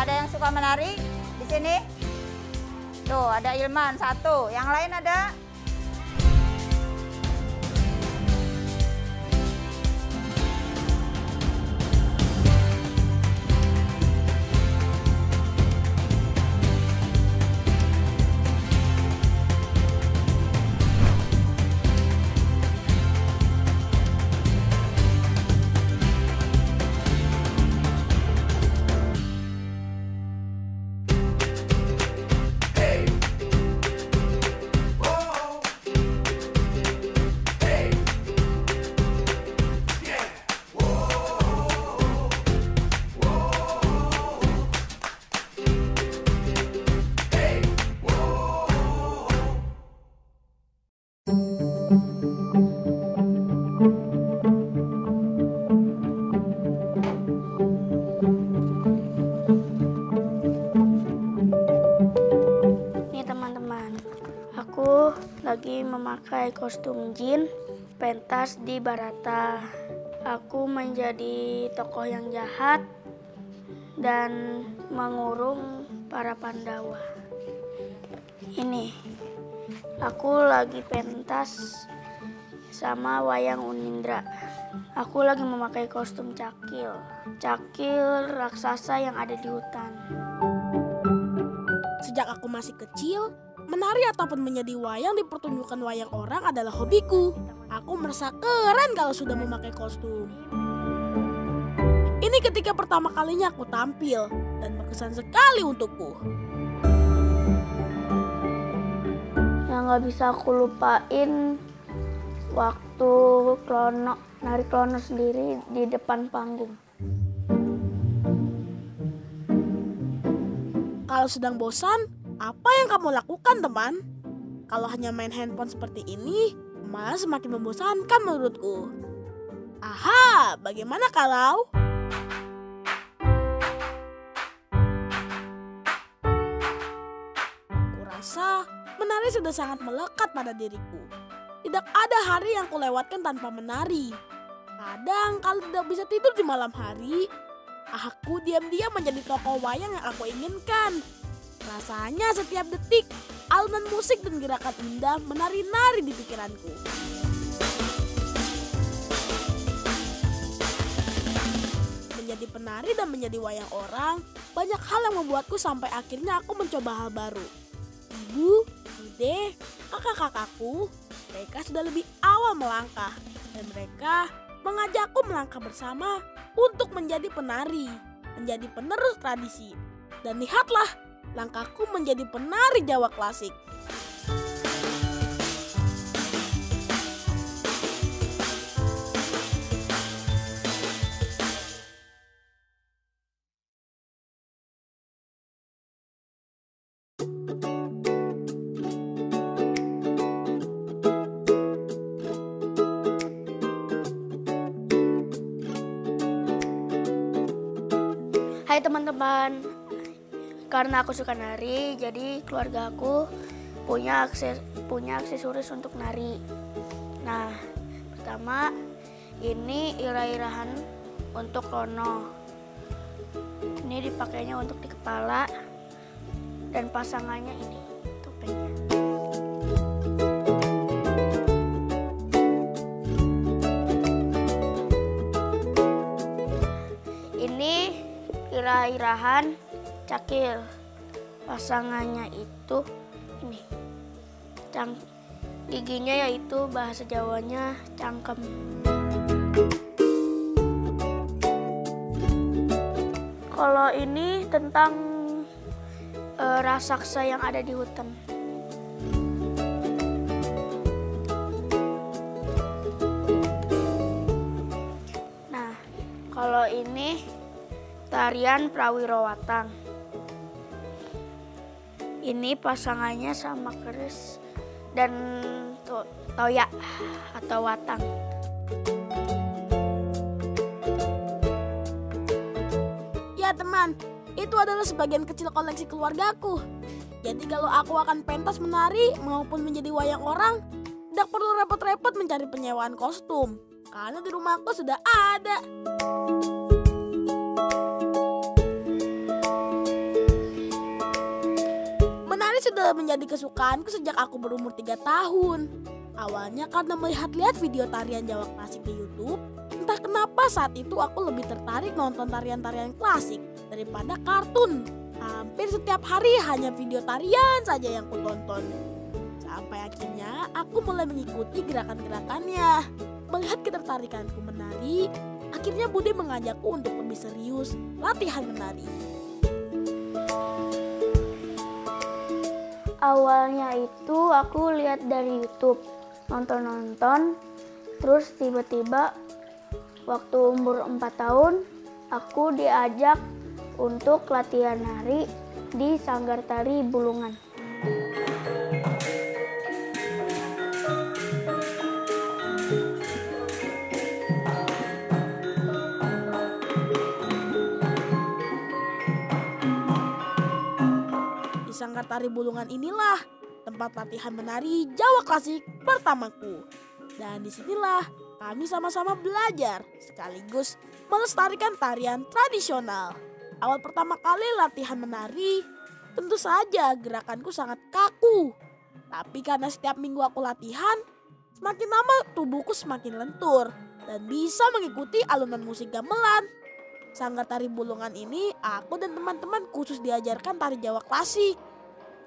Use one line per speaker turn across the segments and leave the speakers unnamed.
ada yang suka menari di sini? Tuh, ada Ilman satu. Yang lain ada?
Lagi memakai kostum jin pentas di Barata. Aku menjadi tokoh yang jahat dan mengurung para Pandawa. Ini, aku lagi pentas sama wayang Unindra. Aku lagi memakai kostum cakil. Cakil raksasa yang ada di hutan.
Sejak aku masih kecil, menari ataupun menjadi wayang di pertunjukan wayang orang adalah hobiku. Aku merasa keren kalau sudah memakai kostum. Ini ketika pertama kalinya aku tampil dan berkesan sekali untukku.
Yang gak bisa aku lupain waktu nari klono sendiri di depan panggung.
Kalau sedang bosan, apa yang kamu lakukan, teman? Kalau hanya main handphone seperti ini, malah semakin membosankan menurutku. Aha, bagaimana kalau? Kurasa menari sudah sangat melekat pada diriku. Tidak ada hari yang kulewatkan tanpa menari. Kadang kalau tidak bisa tidur di malam hari, aku diam-diam menjadi tokoh wayang yang aku inginkan. Rasanya setiap detik, alunan musik dan gerakan indah menari-nari di pikiranku. Menjadi penari dan menjadi wayang orang, banyak hal yang membuatku sampai akhirnya aku mencoba hal baru. Ibu, bude, kakak-kakakku, mereka sudah lebih awal melangkah. Dan mereka mengajakku melangkah bersama untuk menjadi penari, menjadi penerus tradisi. Dan lihatlah, langkahku menjadi penari Jawa klasik.
Hai teman-teman, karena aku suka nari, jadi keluarga aku punya aksesoris untuk nari. Nah, pertama ini irah-irahan untuk klono. Ini dipakainya untuk di kepala dan pasangannya ini topengnya. Ini irah-irahan cakil, pasangannya itu ini giginya yaitu bahasa Jawanya cangkem. Kalau ini tentang raksasa yang ada di hutan. Nah, kalau ini tarian Prawirowatang. Ini pasangannya sama keris dan toya atau watang.
Ya teman, itu adalah sebagian kecil koleksi keluargaku. Jadi kalau aku akan pentas menari maupun menjadi wayang orang, tidak perlu repot-repot mencari penyewaan kostum. Karena di rumahku sudah ada. mulai menjadi kesukaanku sejak aku berumur 3 tahun. Awalnya karena melihat-lihat video tarian Jawa klasik di YouTube, entah kenapa saat itu aku lebih tertarik nonton tarian-tarian klasik daripada kartun. Hampir setiap hari hanya video tarian saja yang kutonton. Sampai akhirnya aku mulai mengikuti gerakan-gerakannya. Melihat ketertarikanku menari, akhirnya Bude mengajakku untuk lebih serius latihan menari.
Awalnya itu aku lihat dari YouTube, nonton-nonton, terus tiba-tiba waktu umur 4 tahun aku diajak untuk latihan nari di Sanggar Tari Bulungan.
Di Sanggar Tari Bulungan inilah tempat latihan menari Jawa klasik pertamaku. Dan disinilah kami sama-sama belajar sekaligus melestarikan tarian tradisional. Awal pertama kali latihan menari, tentu saja gerakanku sangat kaku. Tapi karena setiap minggu aku latihan, semakin lama tubuhku semakin lentur dan bisa mengikuti alunan musik gamelan. Sanggar Tari Bulungan ini, aku dan teman-teman khusus diajarkan tari Jawa klasik.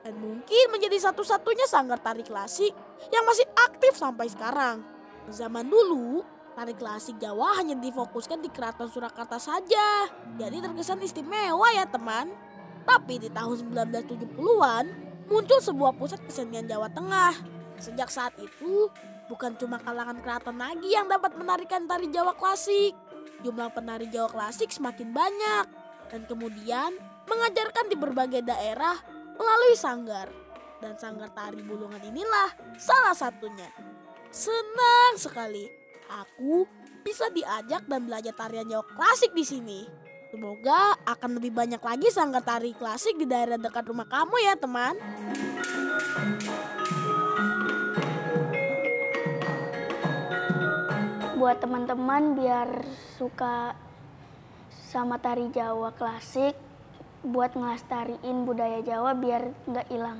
Dan mungkin menjadi satu-satunya sanggar tari klasik yang masih aktif sampai sekarang. Zaman dulu, tari klasik Jawa hanya difokuskan di Keraton Surakarta saja. Jadi terkesan istimewa ya teman. Tapi di tahun 1970-an muncul sebuah pusat kesenian Jawa Tengah. Sejak saat itu, bukan cuma kalangan keraton lagi yang dapat menarikan tari Jawa klasik. Jumlah penari Jawa klasik semakin banyak. Dan kemudian mengajarkan di berbagai daerah melalui sanggar. Dan Sanggar Tari Bulungan inilah salah satunya. Senang sekali aku bisa diajak dan belajar tarian Jawa klasik di sini. Semoga akan lebih banyak lagi sanggar tari klasik di daerah dekat rumah kamu ya teman.
Buat teman-teman biar suka sama tari Jawa klasik, buat ngelestariin budaya Jawa biar nggak hilang.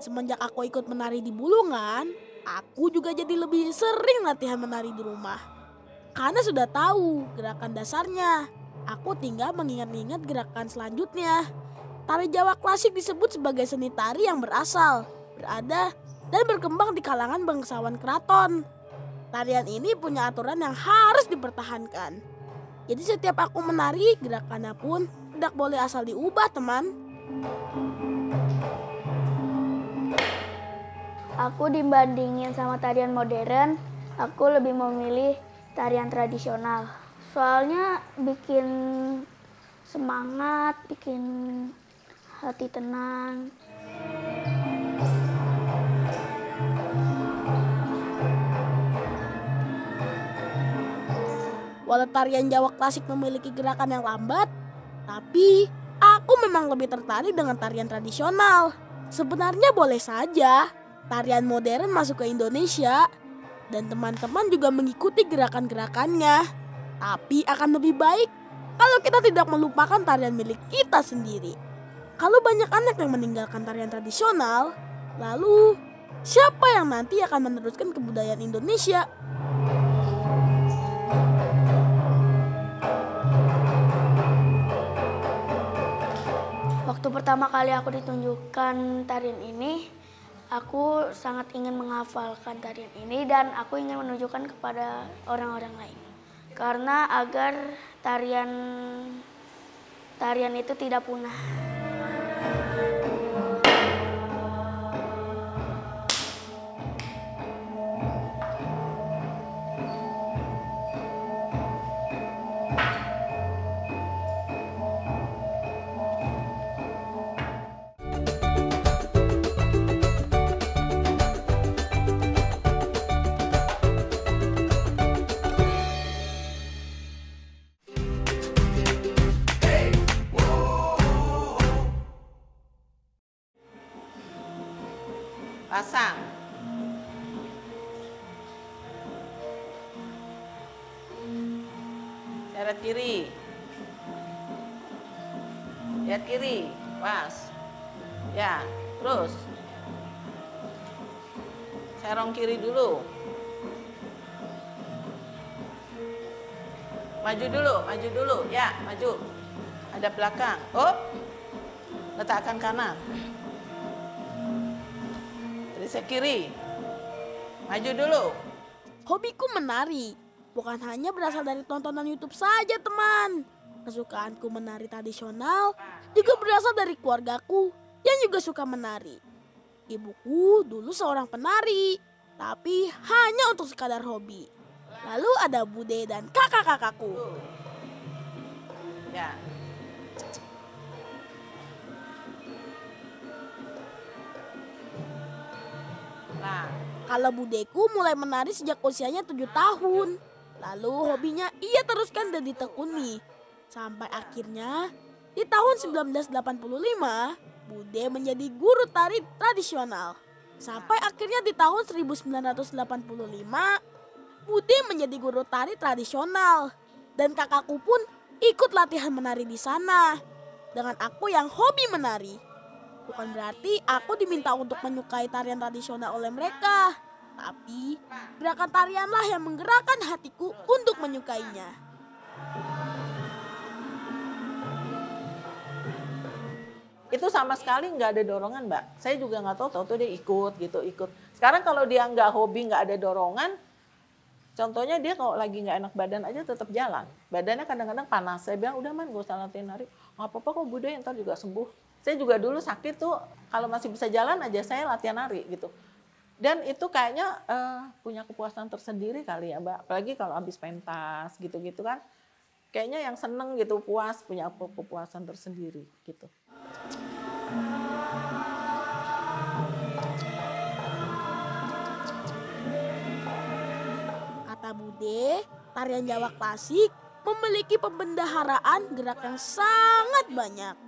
Semenjak aku ikut menari di Bulungan, aku juga jadi lebih sering latihan menari di rumah. Karena sudah tahu gerakan dasarnya, aku tinggal mengingat-ingat gerakan selanjutnya. Tari Jawa klasik disebut sebagai seni tari yang berasal, berada, dan berkembang di kalangan bangsawan keraton. Tarian ini punya aturan yang harus dipertahankan. Jadi setiap aku menari, gerakannya pun tidak boleh asal diubah teman.
Aku dibandingin sama tarian modern, aku lebih memilih tarian tradisional. Soalnya bikin semangat, bikin hati tenang.
Walau tarian Jawa klasik memiliki gerakan yang lambat, tapi aku memang lebih tertarik dengan tarian tradisional. Sebenarnya boleh saja tarian modern masuk ke Indonesia dan teman-teman juga mengikuti gerakan-gerakannya. Tapi akan lebih baik kalau kita tidak melupakan tarian milik kita sendiri. Kalau banyak anak yang meninggalkan tarian tradisional, lalu siapa yang nanti akan meneruskan kebudayaan Indonesia?
Waktu pertama kali aku ditunjukkan tarian ini, aku sangat ingin menghafalkan tarian ini dan aku ingin menunjukkan kepada orang-orang lain. Karena agar tarian itu tidak punah.
Pasang. Seret kiri. Lihat kiri. Pas. Ya, terus. Serong kiri dulu. Maju dulu. Ya, maju. Ada belakang. Oh, letakkan kanan. Geser kiri. Maju dulu.
Hobiku menari bukan hanya berasal dari tontonan YouTube saja, teman. Kesukaanku menari tradisional juga berasal dari keluargaku yang juga suka menari. Ibuku dulu seorang penari, tapi hanya untuk sekadar hobi. Lalu ada Bude dan kakak-kakakku.
Ya. Nah,
Kalau budeku mulai menari sejak usianya 7 tahun. Lalu hobinya ia teruskan dan ditekuni. Sampai akhirnya di tahun 1985, Bude menjadi guru tari tradisional. Sampai akhirnya di tahun 1985, Bude menjadi guru tari tradisional. Dan kakakku pun ikut latihan menari di sana. Dengan aku yang hobi menari. Bukan berarti aku diminta untuk menyukai tarian tradisional oleh mereka. Tapi gerakan tarianlah yang menggerakkan hatiku untuk menyukainya.
itu sama sekali nggak ada dorongan, Mbak. Saya juga nggak tahu dia ikut. Sekarang kalau dia nggak hobi, nggak ada dorongan, contohnya dia kalau lagi nggak enak badan aja tetap jalan. Badannya kadang-kadang panas. Saya bilang, udah man, gak usah latihan nari. Nggak apa-apa kok Bude, ntar juga sembuh. Saya juga dulu sakit tuh, kalau masih bisa jalan aja saya latihan nari gitu. Dan itu kayaknya punya kepuasan tersendiri kali ya, Mbak. Apalagi kalau habis pentas gitu-gitu kan. Kayaknya yang seneng gitu, puas, punya kepuasan tersendiri gitu.
Kata Bude, tarian Jawa klasik memiliki pembendaharaan gerak yang sangat banyak.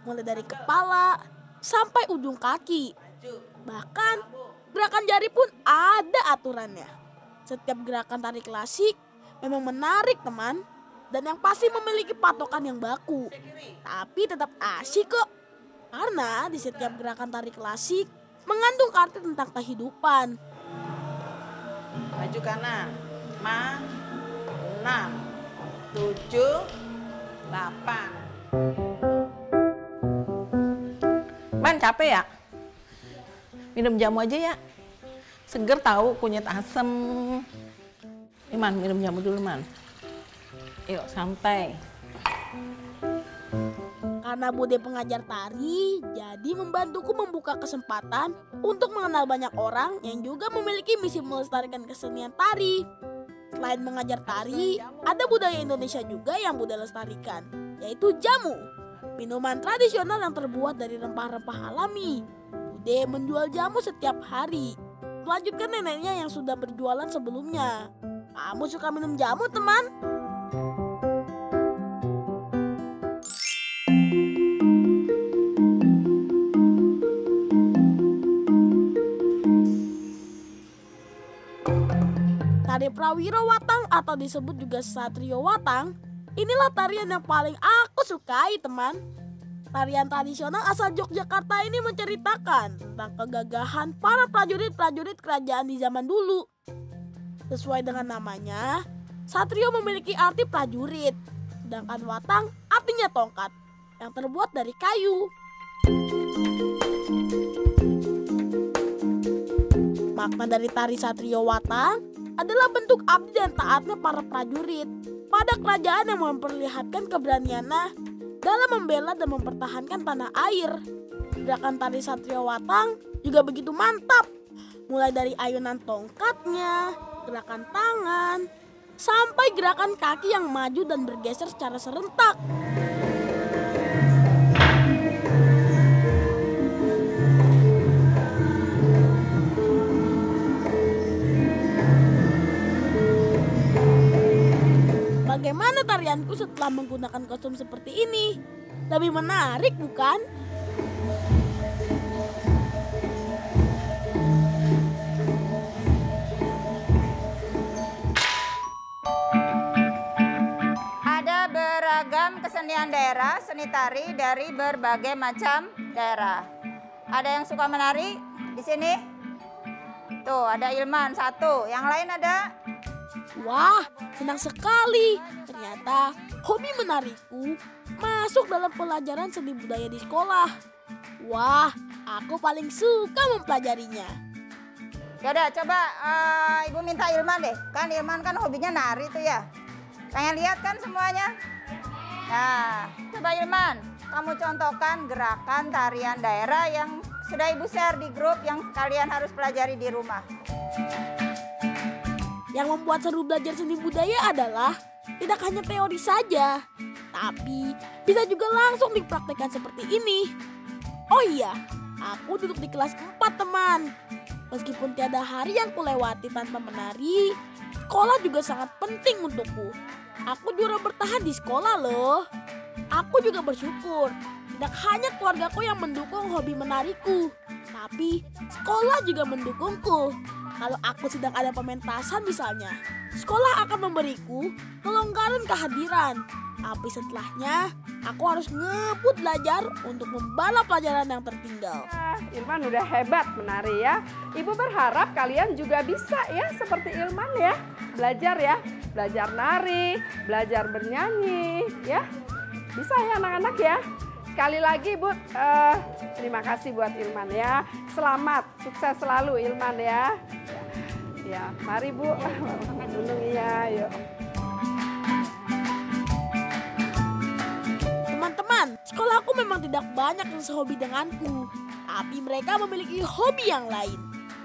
Mulai dari kepala sampai ujung kaki. Bahkan gerakan jari pun ada aturannya. Setiap gerakan tari klasik memang menarik, teman. Dan yang pasti memiliki patokan yang baku. Tapi tetap asyik kok. Karena di setiap gerakan tari klasik mengandung arti tentang kehidupan.
Maju kanan. 5, 6, 7, 8. Man, capek ya? Minum jamu aja ya. Seger tahu, kunyit asem. Ini Man, minum jamu dulu Man. Yuk, santai.
Karena Bude pengajar tari, jadi membantuku membuka kesempatan untuk mengenal banyak orang yang juga memiliki misi melestarikan kesenian tari. Selain mengajar tari, ada budaya Indonesia juga yang Bude lestarikan, yaitu jamu. Minuman tradisional yang terbuat dari rempah-rempah alami. Bude menjual jamu setiap hari. Melanjutkan neneknya yang sudah berjualan sebelumnya. Kamu suka minum jamu, teman? Tari Prawiro Watang atau disebut juga Satrio Watang, inilah tarian yang paling aku sukai, teman. Tarian tradisional asal Yogyakarta ini menceritakan tentang kegagahan para prajurit-prajurit kerajaan di zaman dulu. Sesuai dengan namanya, Satrio memiliki arti prajurit, sedangkan Watang artinya tongkat yang terbuat dari kayu. Makna dari tari Satrio Watang adalah bentuk abdi dan taatnya para prajurit pada kerajaan yang memperlihatkan keberaniannya dalam membela dan mempertahankan tanah air. Gerakan tari Satrio Watang juga begitu mantap, mulai dari ayunan tongkatnya, gerakan tangan, sampai gerakan kaki yang maju dan bergeser secara serentak. Bagaimana tarianku setelah menggunakan kostum seperti ini? Lebih menarik bukan?
daerah seni tari dari berbagai macam daerah. Ada yang suka menari di sini? Tuh, ada Ilman satu. Yang lain ada?
Wah, senang sekali. Ternyata hobi menariku masuk dalam pelajaran seni budaya di sekolah. Wah, aku paling suka mempelajarinya.
Yaudah, coba Ibu minta Ilman deh. Kan Ilman kan hobinya nari tuh ya. Pengen lihat kan semuanya? Nah, coba Ilman, kamu contohkan gerakan tarian daerah yang sudah Ibu share di grup yang kalian harus pelajari di rumah.
Yang membuat seru belajar seni budaya adalah tidak hanya teori saja, tapi bisa juga langsung dipraktekkan seperti ini. Oh iya, aku duduk di kelas 4 teman. Meskipun tiada hari yang kulewati tanpa menari, sekolah juga sangat penting untukku. Aku juara bertahan di sekolah loh. Aku juga bersyukur tidak hanya keluargaku yang mendukung hobi menariku, tapi sekolah juga mendukungku. Kalau aku sedang ada pementasan misalnya, sekolah akan memberiku kelonggaran kehadiran. Tapi setelahnya, aku harus ngebut belajar untuk membalas pelajaran yang tertinggal.
Ilman udah hebat menari ya. Ibu berharap kalian juga bisa ya seperti Ilman ya. Belajar ya, belajar nari, belajar bernyanyi ya. Bisa ya anak-anak ya. Sekali lagi Bu, terima kasih buat Ilman ya. Selamat, sukses selalu Ilman ya. Ya, mari Bu. Gunung ya, yuk.
Teman-teman, sekolahku memang tidak banyak yang sehobi denganku. Tapi mereka memiliki hobi yang lain.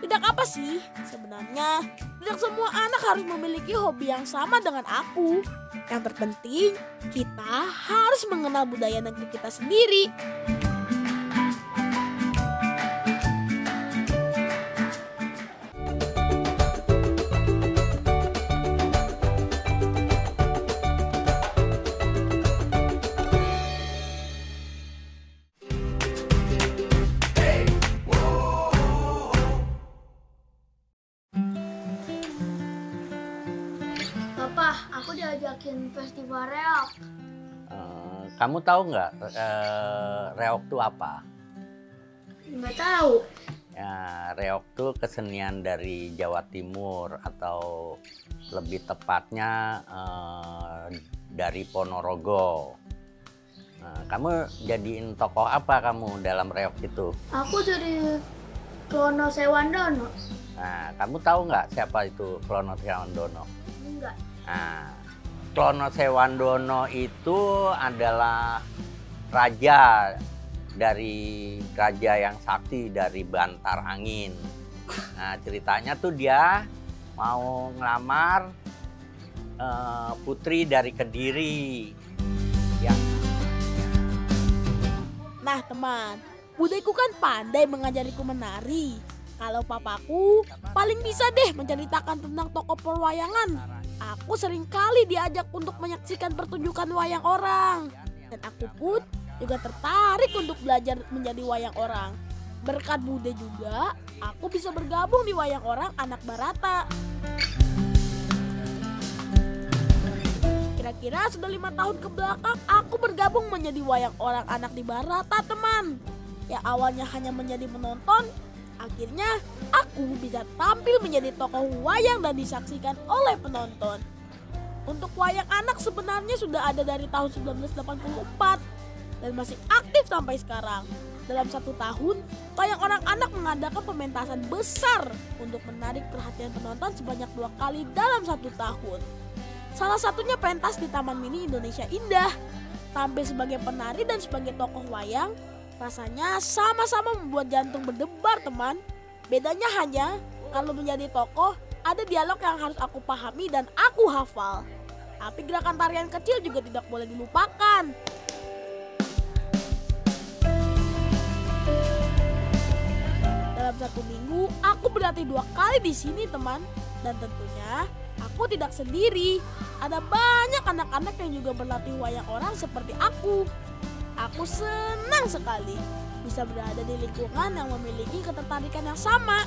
Tidak apa sih, sebenarnya tidak semua anak harus memiliki hobi yang sama dengan aku. Yang terpenting, kita harus mengenal budaya negeri kita sendiri.
Papa, aku diajakin festival reok.
Kamu tahu nggak reok itu apa?
Nggak tahu.
Ya, reok itu kesenian dari Jawa Timur atau lebih tepatnya dari Ponorogo. Kamu jadiin tokoh apa kamu dalam reok itu?
Aku jadi Klono Sewandono.
Nah, kamu tahu nggak siapa itu Klono Sewandono?
Enggak.
Nah, Klono Sewandono itu adalah raja dari raja yang sakti dari Bantar Angin. Nah, ceritanya tuh dia mau ngelamar putri dari Kediri.
Nah teman, budeku kan pandai mengajariku menari. Kalau papaku paling bisa deh menceritakan tentang tokoh perwayangan. Aku sering kali diajak untuk menyaksikan pertunjukan wayang orang. Dan aku pun juga tertarik untuk belajar menjadi wayang orang. Berkat bude juga, aku bisa bergabung di wayang orang anak Barata. Kira-kira sudah 5 tahun ke belakang aku bergabung menjadi wayang orang anak di Barata teman. Yang awalnya hanya menjadi penonton, akhirnya aku bisa tampil menjadi tokoh wayang dan disaksikan oleh penonton. Untuk wayang anak sebenarnya sudah ada dari tahun 1984 dan masih aktif sampai sekarang. Dalam 1 tahun, wayang orang anak mengadakan pementasan besar untuk menarik perhatian penonton sebanyak 2 kali dalam 1 tahun. Salah satunya pentas di Taman Mini Indonesia Indah. Tampil sebagai penari dan sebagai tokoh wayang, rasanya sama-sama membuat jantung berdebar teman. Bedanya hanya kalau menjadi tokoh ada dialog yang harus aku pahami dan aku hafal. Tapi gerakan tarian kecil juga tidak boleh dilupakan. Dalam 1 minggu aku berlatih 2 kali di sini teman. Dan tentunya aku tidak sendiri. Ada banyak anak-anak yang juga berlatih wayang orang seperti aku. Aku senang sekali bisa berada di lingkungan yang memiliki ketertarikan yang sama.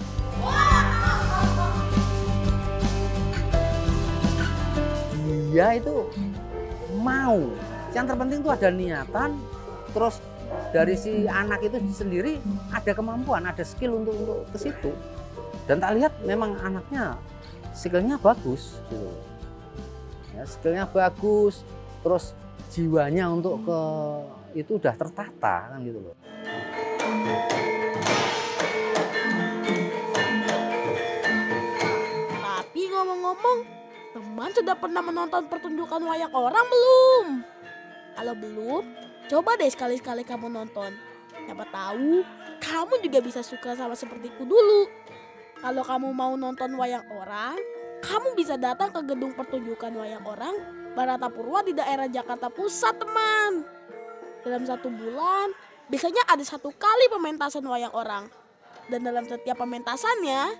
Dia itu mau Yang terpenting itu ada niatan, terus dari si anak itu sendiri ada kemampuan, ada skill untuk ke situ. Dan tak lihat memang anaknya skillnya bagus gitu. Ya, skillnya bagus, terus jiwanya untuk ke itu udah tertata kan gitu loh.
Tapi ngomong-ngomong, teman sudah pernah menonton pertunjukan wayang orang belum? Kalau belum, coba deh sekali-sekali kamu nonton. Siapa tahu kamu juga bisa suka sama sepertiku dulu. Kalau kamu mau nonton wayang orang, kamu bisa datang ke gedung pertunjukan wayang orang Baratapurwa di daerah Jakarta Pusat, teman. Dalam 1 bulan, biasanya ada 1 kali pementasan wayang orang. Dan dalam setiap pementasannya,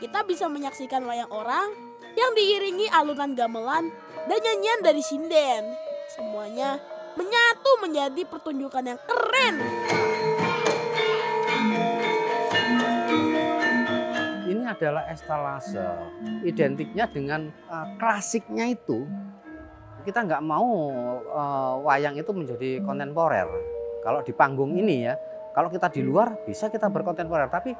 kita bisa menyaksikan wayang orang yang diiringi alunan gamelan dan nyanyian dari sinden. Semuanya menyatu menjadi pertunjukan yang keren.
Ini adalah estalase, identiknya dengan klasiknya itu. Kita nggak mau wayang itu menjadi kontemporer. Kalau di panggung ini ya, kalau kita di luar bisa kita berkontemporer, tapi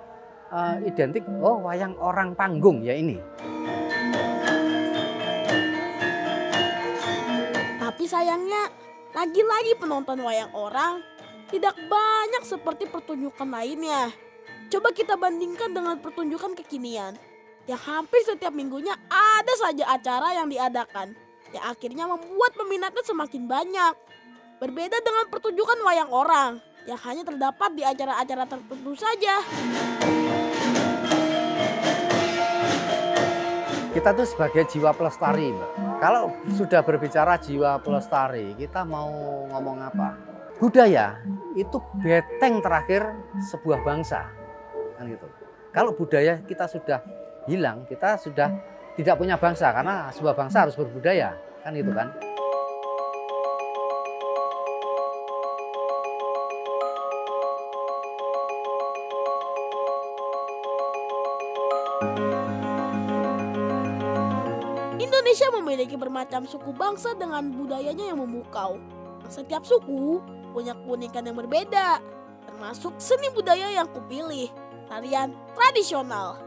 identik, oh wayang orang panggung ya ini.
Tapi sayangnya, lagi-lagi penonton wayang orang tidak banyak seperti pertunjukan lainnya. Coba kita bandingkan dengan pertunjukan kekinian, yang hampir setiap minggunya ada saja acara yang diadakan, yang akhirnya membuat peminatnya semakin banyak. Berbeda dengan pertunjukan wayang orang, yang hanya terdapat di acara-acara tertentu saja.
Kita tuh sebagai jiwa pelestari, Mbak. Kalau sudah berbicara jiwa pelestari, kita mau ngomong apa? Budaya itu beteng terakhir sebuah bangsa. Kan gitu. Kalau budaya kita sudah hilang, kita sudah tidak punya bangsa, karena sebuah bangsa harus berbudaya, kan gitu kan.
Indonesia memiliki bermacam suku bangsa dengan budayanya yang memukau. Setiap suku punya keunikan yang berbeda, termasuk seni budaya yang kupilih, tarian tradisional.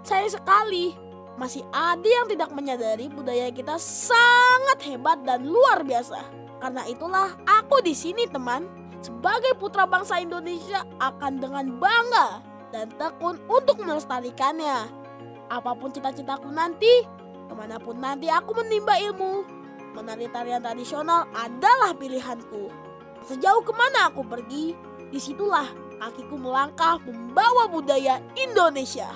Sayang sekali, masih ada yang tidak menyadari budaya kita sangat hebat dan luar biasa. Karena itulah aku di sini, teman, sebagai putra bangsa Indonesia akan dengan bangga dan tekun untuk melestarikannya. Apapun cita-citaku nanti, kemanapun nanti aku menimba ilmu, menari tarian tradisional adalah pilihanku. Sejauh kemana aku pergi, disitulah kakiku melangkah membawa budaya Indonesia.